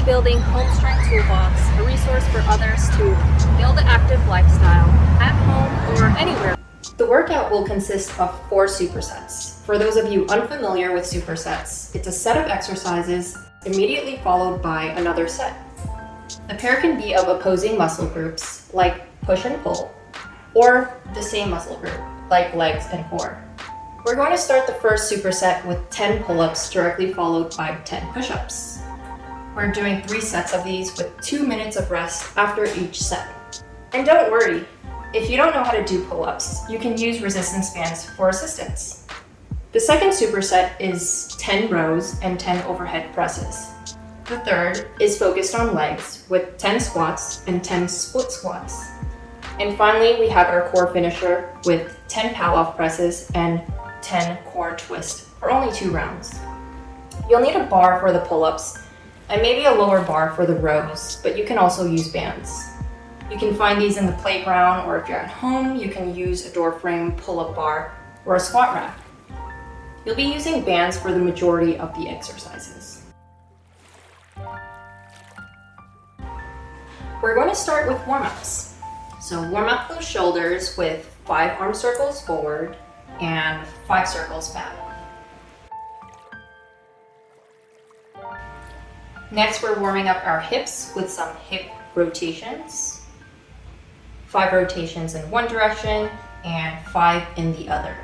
building home strength toolbox, a resource for others to build an active lifestyle at home or anywhere. The workout will consist of 4 supersets. For those of you unfamiliar with supersets, it's a set of exercises immediately followed by another set. The pair can be of opposing muscle groups like push and pull, or the same muscle group like legs and core. We're going to start the first superset with 10 pull-ups directly followed by 10 push-ups. We're doing 3 sets of these with 2 minutes of rest after each set. And don't worry, if you don't know how to do pull-ups, you can use resistance bands for assistance. The second superset is 10 rows and 10 overhead presses. The third is focused on legs with 10 squats and 10 split squats. And finally, we have our core finisher with 10 Pallof presses and 10 core twists for only 2 rounds. You'll need a bar for the pull-ups and maybe a lower bar for the rows, but you can also use bands. You can find these in the playground, or if you're at home, you can use a door frame pull-up bar or a squat rack. You'll be using bands for the majority of the exercises. We're going to start with warm-ups. So warm up those shoulders with 5 arm circles forward and 5 circles back. Next, we're warming up our hips with some hip rotations. 5 rotations in one direction and 5 in the other.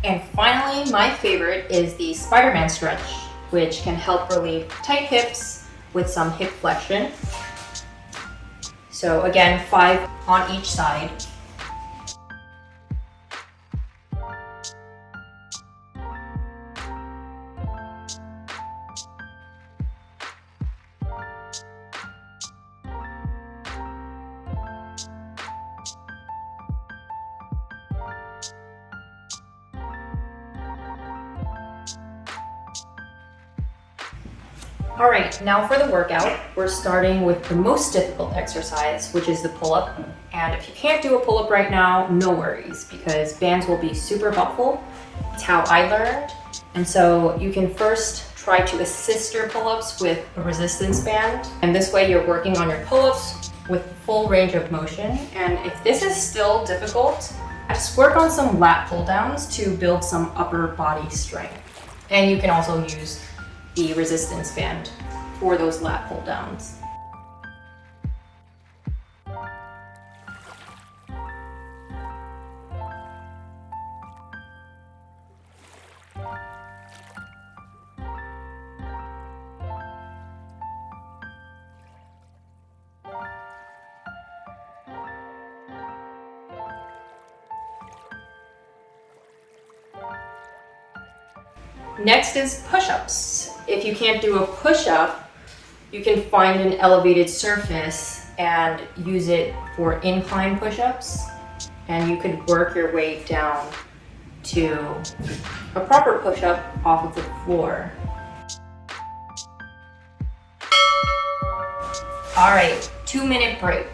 And finally, my favorite is the Spiderman Stretch, which can help relieve tight hips with some hip flexion. So again, 5 on each side. All right, now for the workout, we're starting with the most difficult exercise, which is the pull-up. And if you can't do a pull-up right now, no worries, because bands will be super helpful. It's how I learned. And so you can first try to assist your pull-ups with a resistance band. And this way you're working on your pull-ups with full range of motion. And if this is still difficult, just work on some lat pull-downs to build some upper body strength. And you can also use the resistance band for those lat pull downs. Next is push-ups. If you can't do a push-up, you can find an elevated surface and use it for incline push-ups. And you could work your way down to a proper push-up off of the floor. All right, 2-minute break.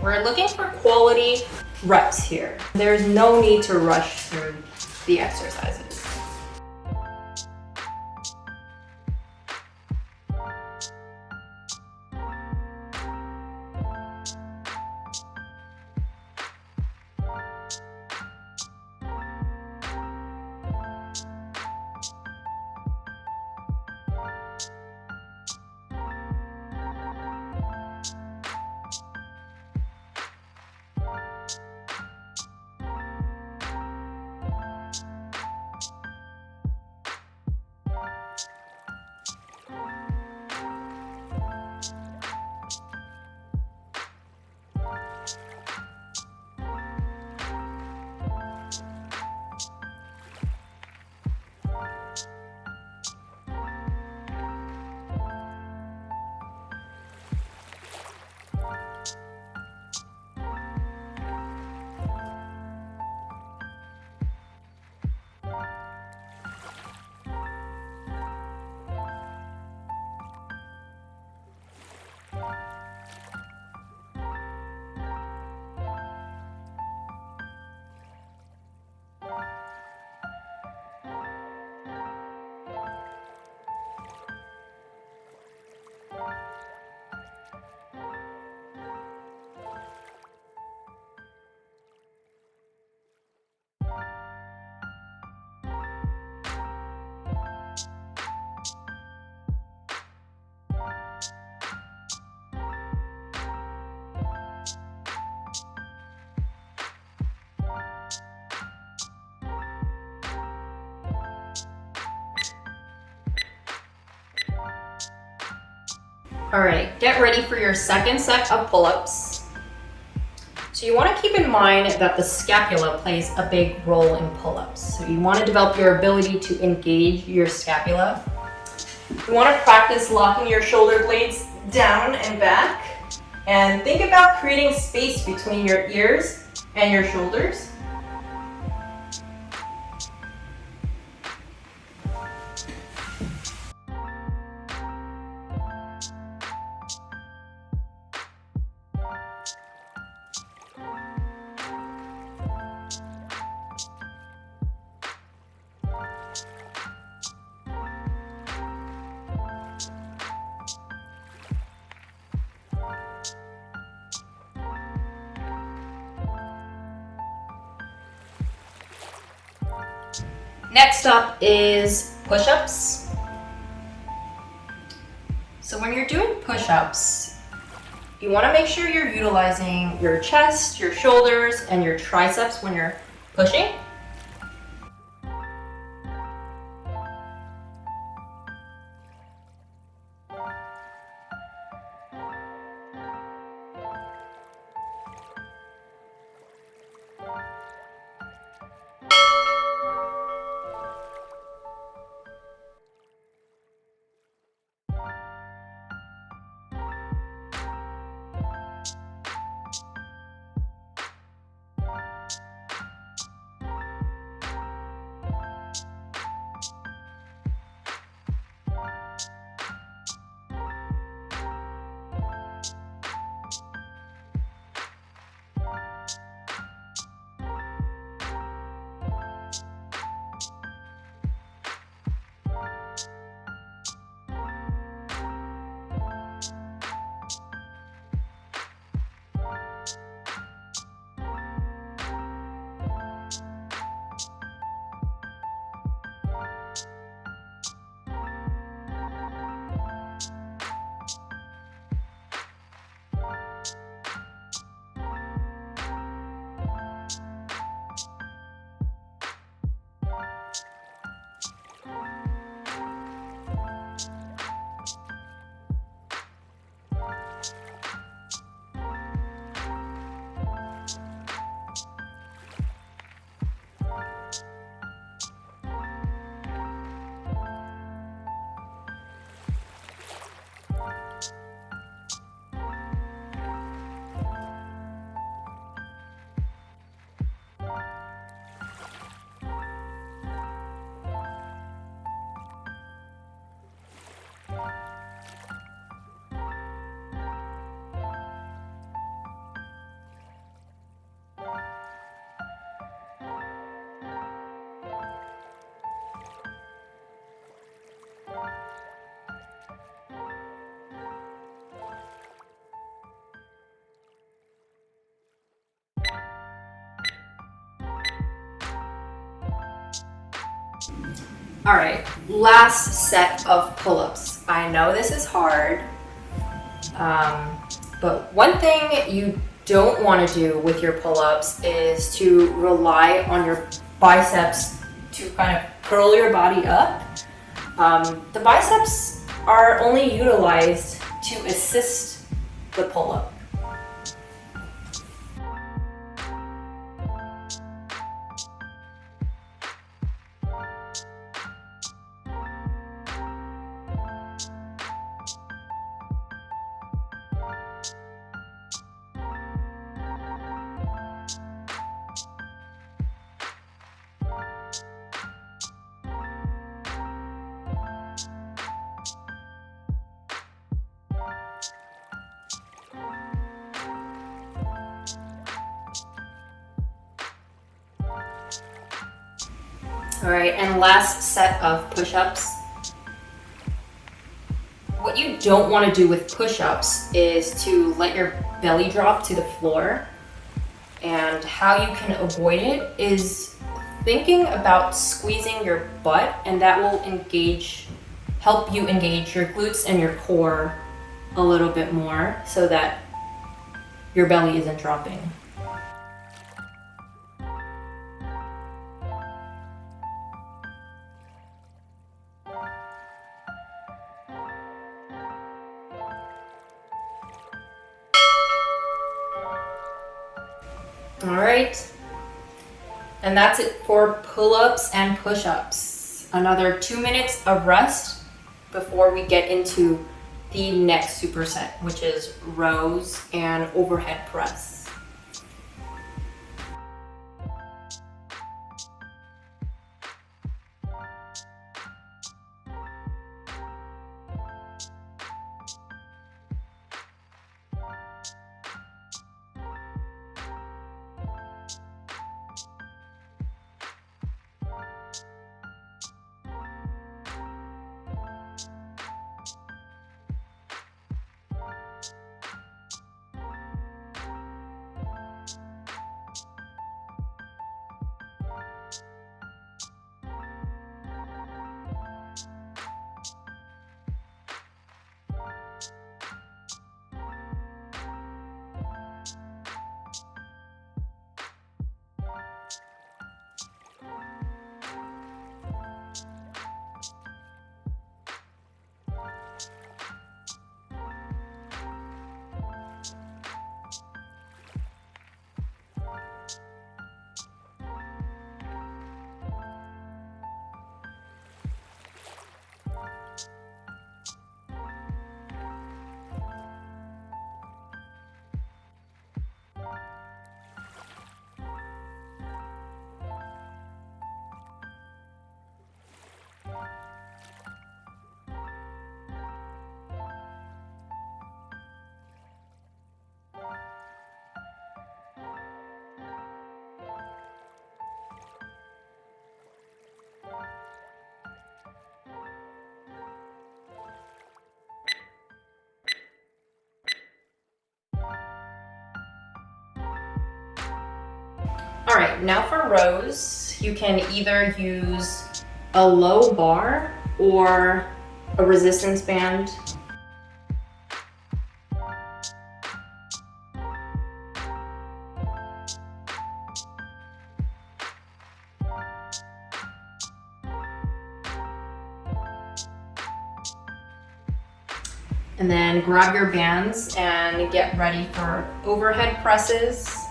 We're looking for quality reps here. There's no need to rush through the exercises. All right, get ready for your second set of pull-ups. So you want to keep in mind that the scapula plays a big role in pull-ups. So you want to develop your ability to engage your scapula. You want to practice locking your shoulder blades down and back. And think about creating space between your ears and your shoulders. Next up is push-ups. So when you're doing push-ups, you want to make sure you're utilizing your chest, your shoulders, and your triceps when you're pushing. All right, last set of pull-ups. I know this is hard, but one thing you don't want to do with your pull-ups is to rely on your biceps to kind of curl your body up. The biceps are only utilized to assist the pull-up. All right, and last set of push-ups. What you don't want to do with push-ups is to let your belly drop to the floor. And how you can avoid it is thinking about squeezing your butt, and that will help you engage your glutes and your core a little bit more so that your belly isn't dropping. All right. And that's it for pull-ups and push-ups. Another 2 minutes of rest before we get into the next superset, which is rows and overhead press. All right, now for rows, you can either use a low bar or a resistance band. And then grab your bands and get ready for overhead presses.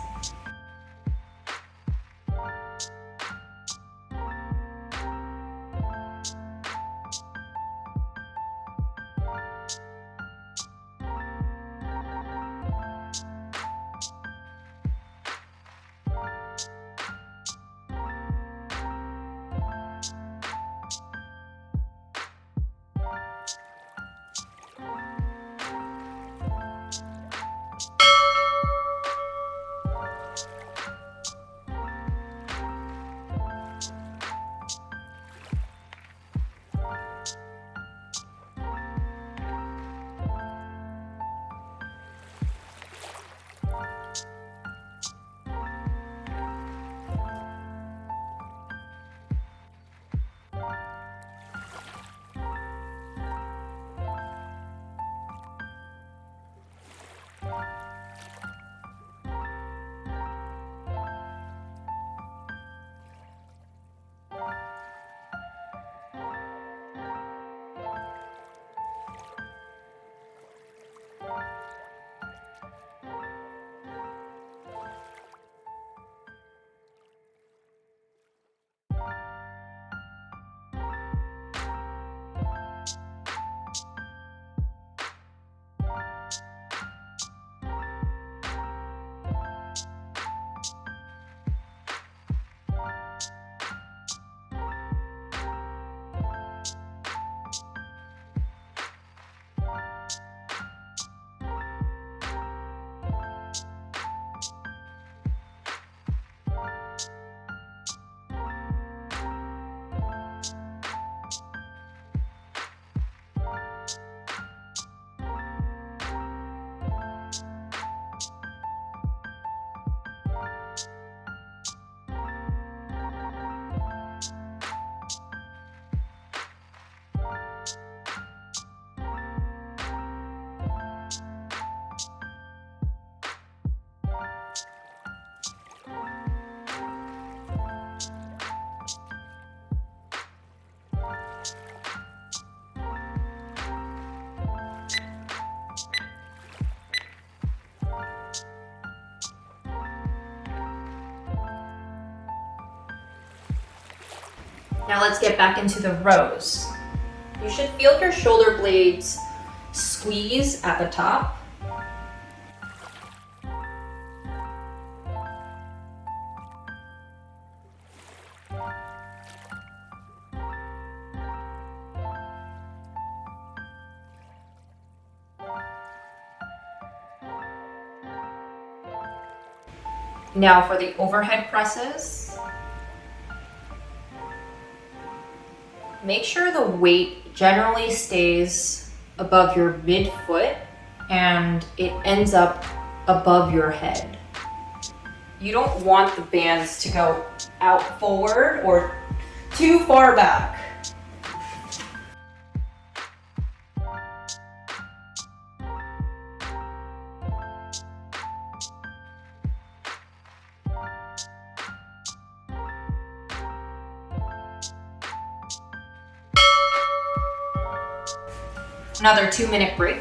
Now let's get back into the rows. You should feel your shoulder blades squeeze at the top. Now for the overhead presses. Make sure the weight generally stays above your midfoot and it ends up above your head. You don't want the bands to go out forward or too far back. Another 2-minute break.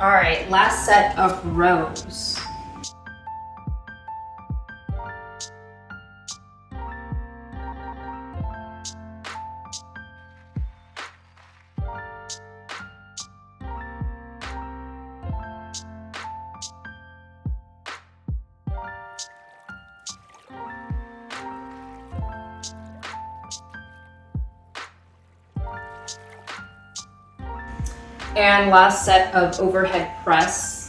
All right, last set of rows. And last set of overhead press.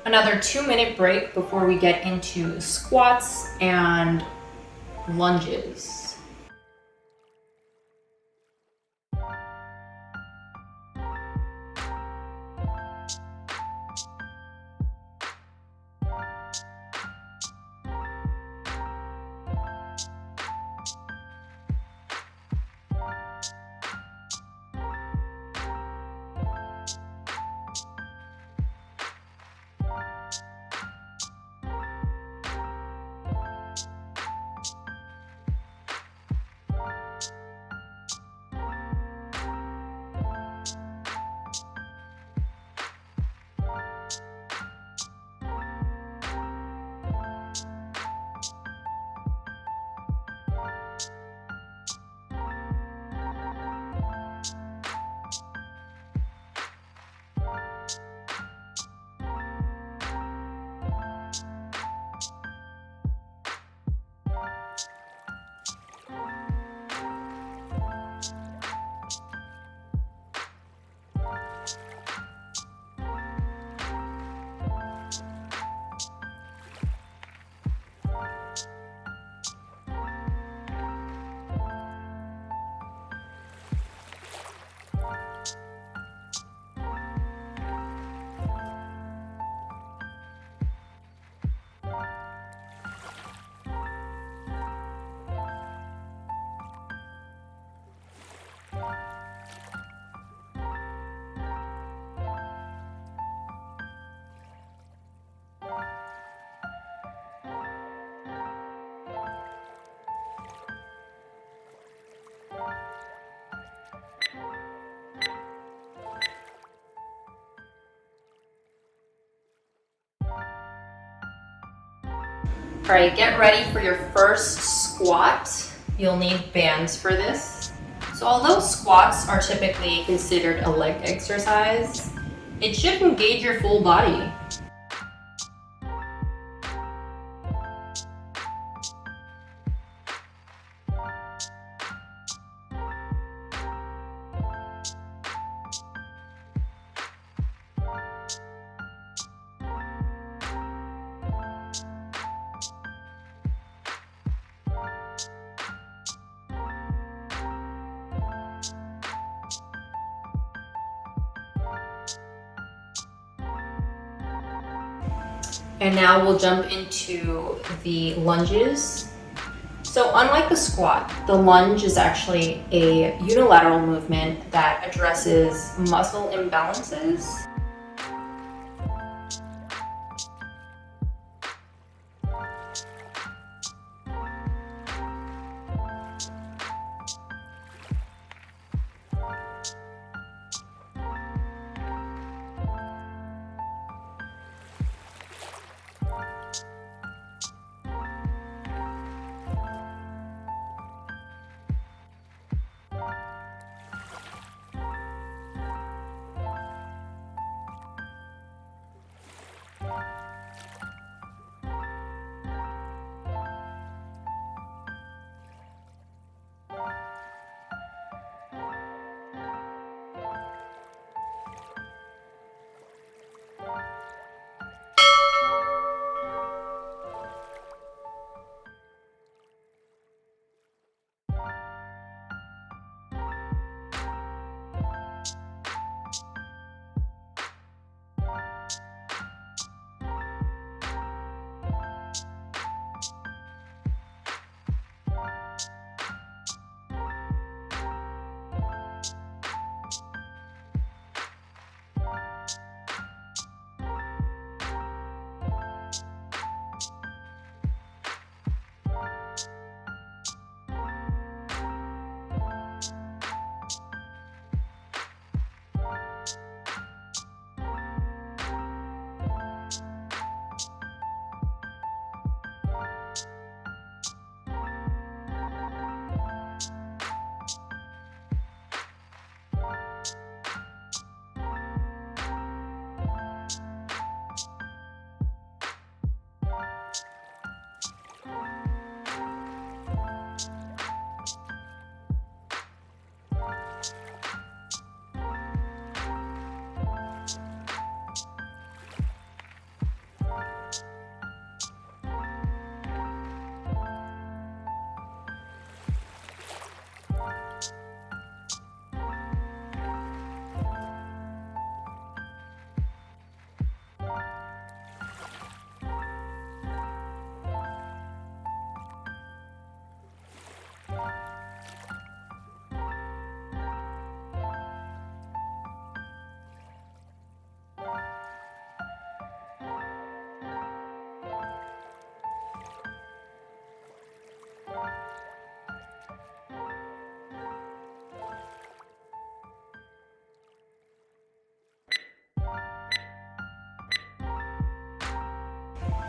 Another 2-minute break before we get into squats and lunges. All right, get ready for your first squat. You'll need bands for this. So although squats are typically considered a leg exercise, it should engage your full body. And now we'll jump into the lunges. So unlike the squat, the lunge is actually a unilateral movement that addresses muscle imbalances.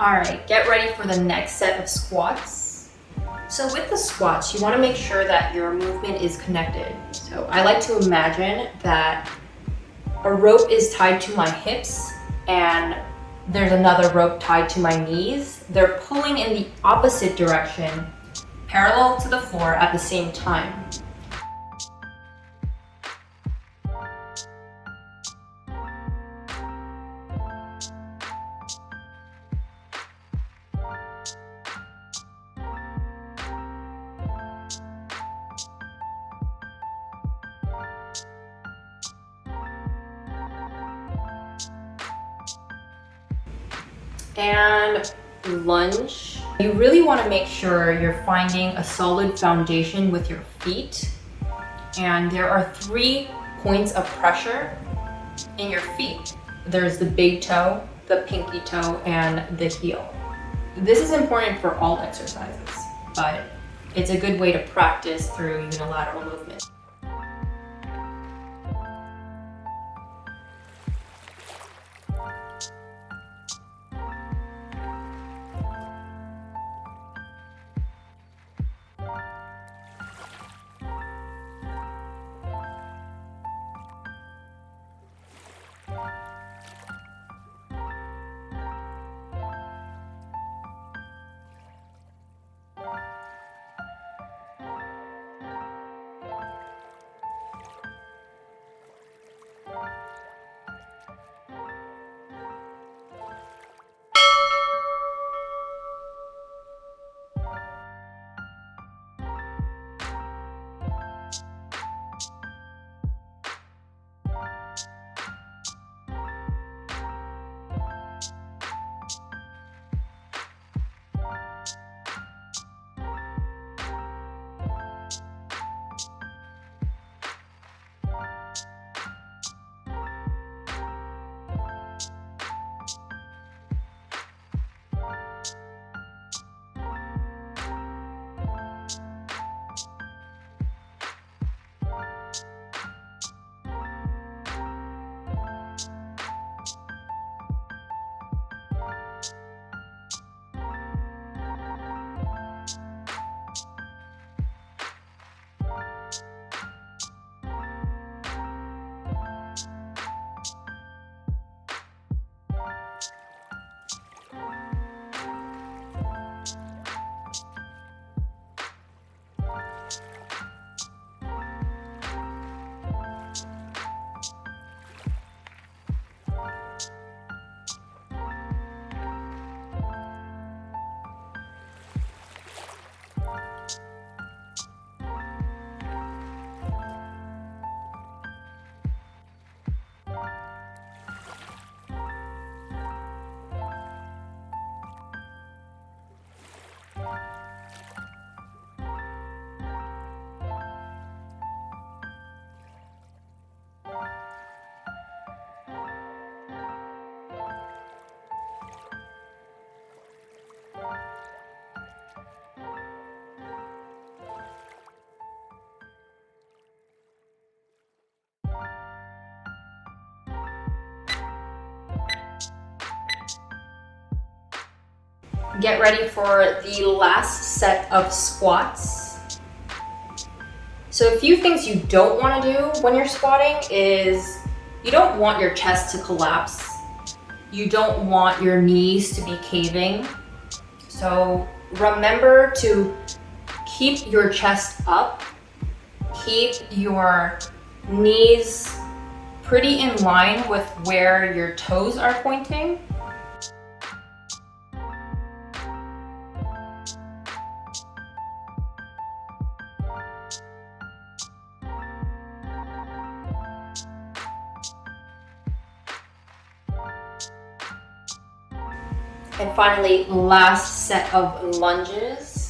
All right, get ready for the next set of squats. So with the squats, you want to make sure that your movement is connected. So I like to imagine that a rope is tied to my hips and there's another rope tied to my knees. They're pulling in the opposite direction, parallel to the floor at the same time. And lunge. You really want to make sure you're finding a solid foundation with your feet. And there are 3 points of pressure in your feet. There's the big toe, the pinky toe, and the heel. This is important for all exercises, but it's a good way to practice through unilateral movement. Get ready for the last set of squats. So a few things you don't want to do when you're squatting is you don't want your chest to collapse. You don't want your knees to be caving. So remember to keep your chest up, keep your knees pretty in line with where your toes are pointing. And finally, last set of lunges.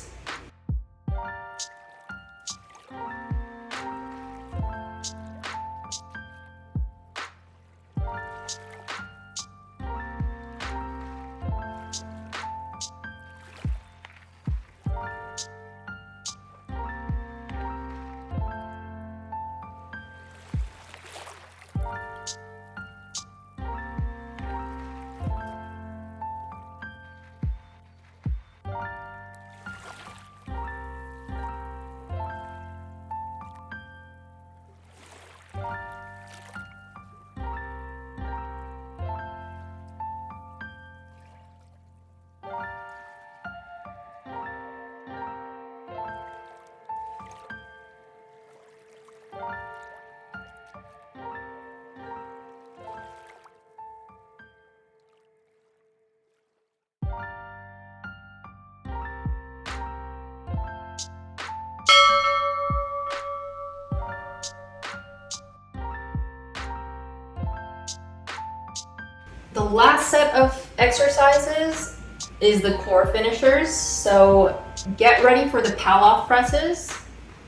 The last set of exercises is the core finishers. So get ready for the Pallof presses.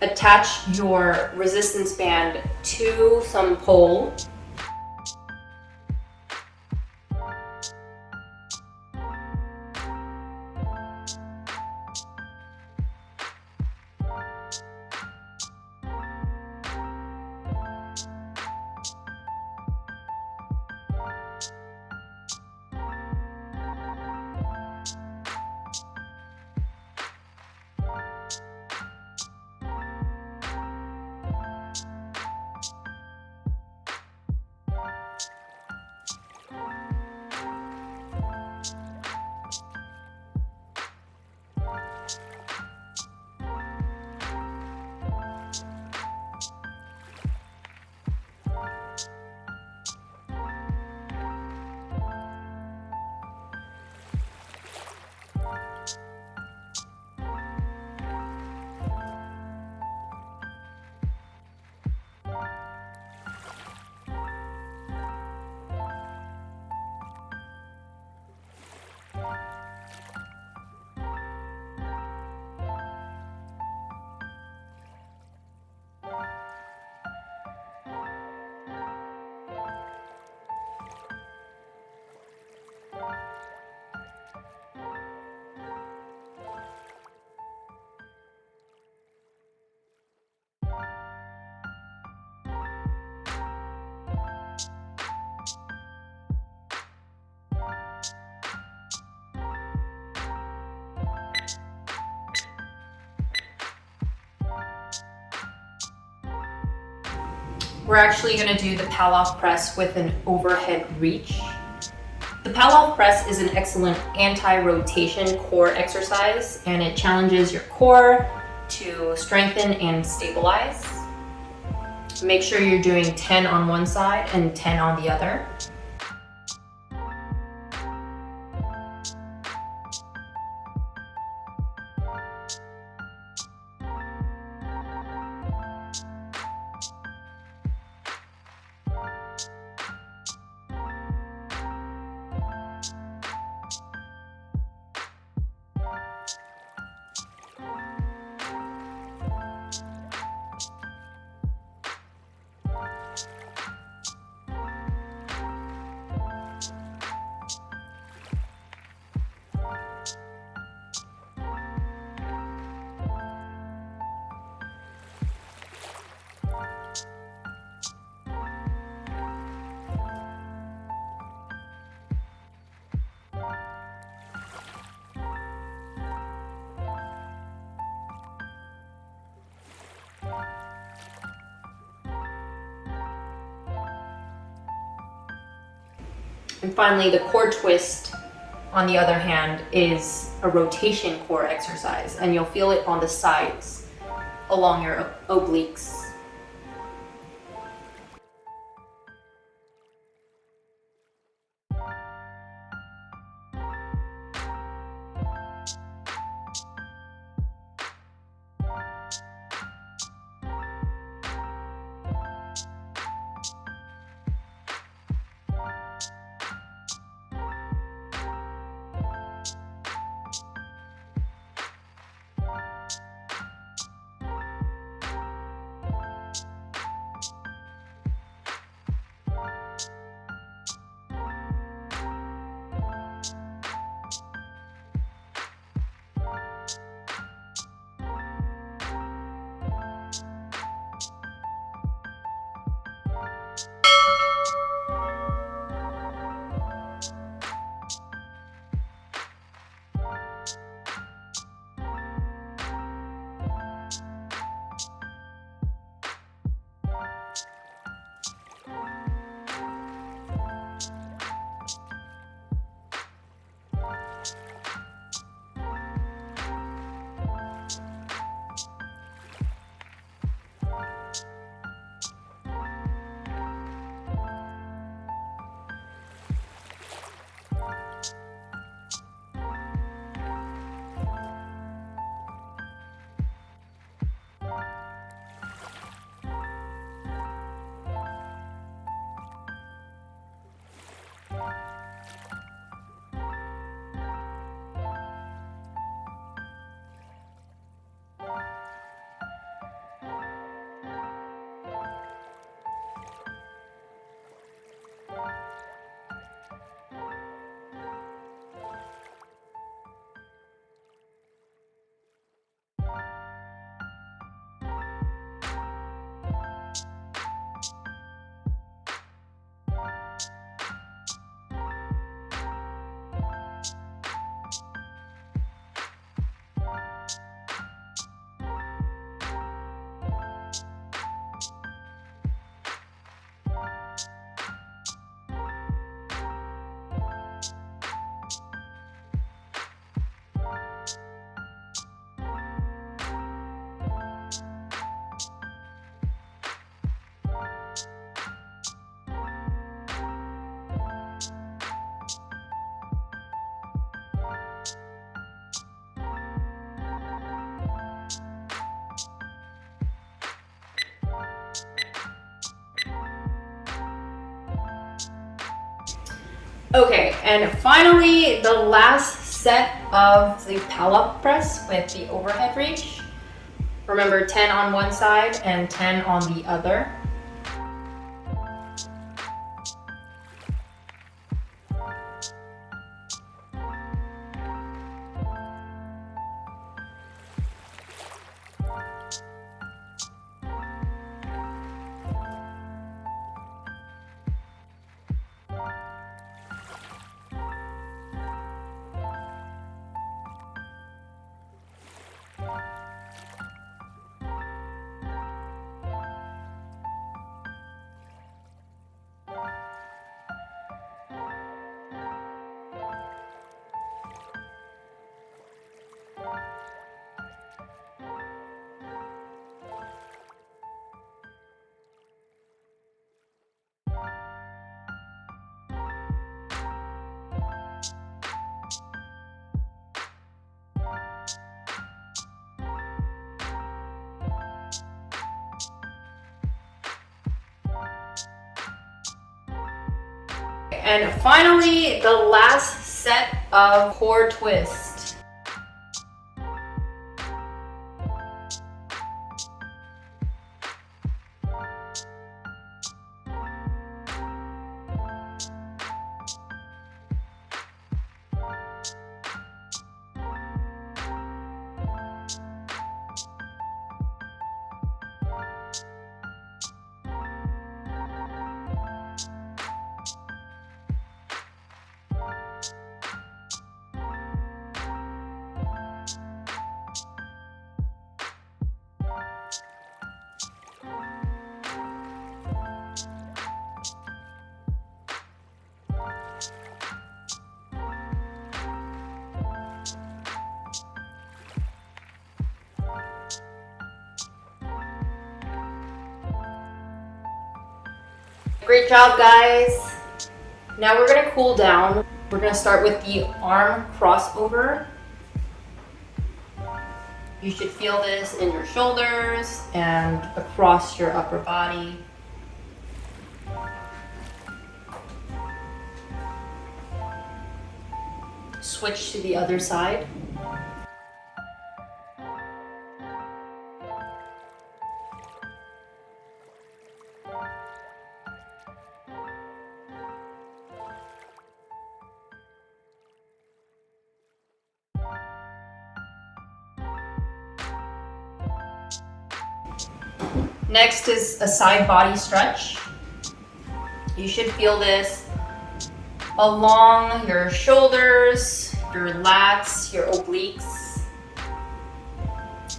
Attach your resistance band to some pole. We're actually going to do the Pallof press with an overhead reach. The Pallof press is an excellent anti-rotation core exercise, and it challenges your core to strengthen and stabilize. Make sure you're doing 10 on one side and 10 on the other. And finally, the core twist, on the other hand, is a rotation core exercise, and you'll feel it on the sides along your obliques. Okay, and finally, the last set of the Pallof press with the overhead reach. Remember, 10 on one side and 10 on the other. And finally, the last set of core twist. Great job, guys. Now we're gonna cool down. We're gonna start with the arm crossover. You should feel this in your shoulders and across your upper body. Switch to the other side. Next is a side body stretch. You should feel this along your shoulders, your lats, your obliques.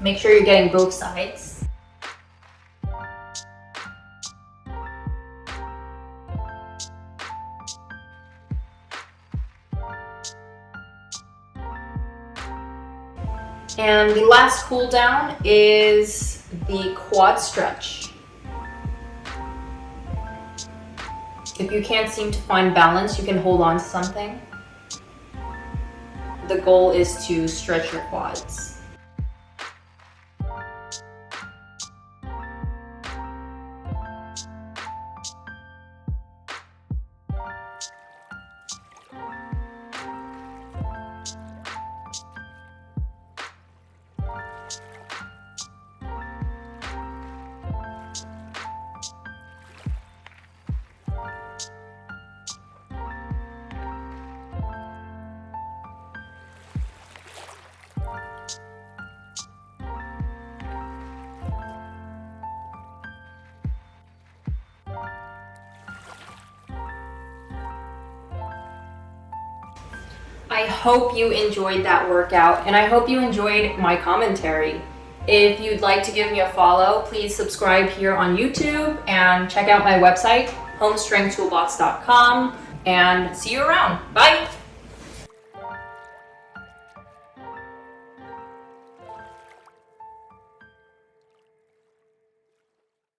Make sure you're getting both sides. And the last cool down is the quad stretch. If you can't seem to find balance, you can hold on to something. The goal is to stretch your quads. I hope you enjoyed that workout, and I hope you enjoyed my commentary. If you'd like to give me a follow, please subscribe here on YouTube and check out my website, homestrengthtoolbox.com, and see you around. Bye!